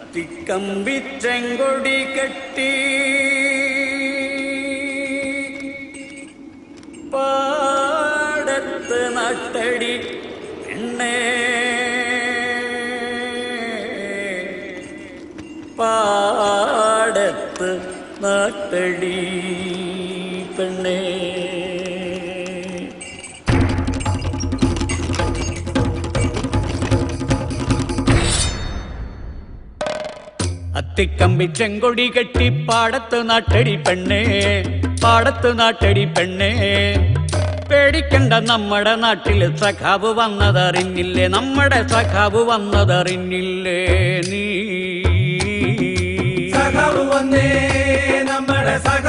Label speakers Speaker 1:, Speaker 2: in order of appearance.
Speaker 1: അത്തിക്കമ്പി ചെങ്കൊടി കെട്ടി പാടത്ത് നട്ടടി പെണ്ണേ, പാടത്ത് നട്ടടി പെണ്ണേ. അത്തിക്കമ്പി ചെങ്കൊടി കെട്ടി പാടത്ത് നാട്ടടി പെണ്ണേ, പാടത്ത് നാട്ടടി പെണ്ണേ. പേടിക്കണ്ട, നമ്മുടെ നാട്ടിൽ സഖാവ് വന്നതറിഞ്ഞില്ലേ, നമ്മുടെ സഖാവ് വന്നതറിഞ്ഞില്ലേ നീ?
Speaker 2: സഖാവ് വന്നേ, നമ്മുടെ സഖാവ്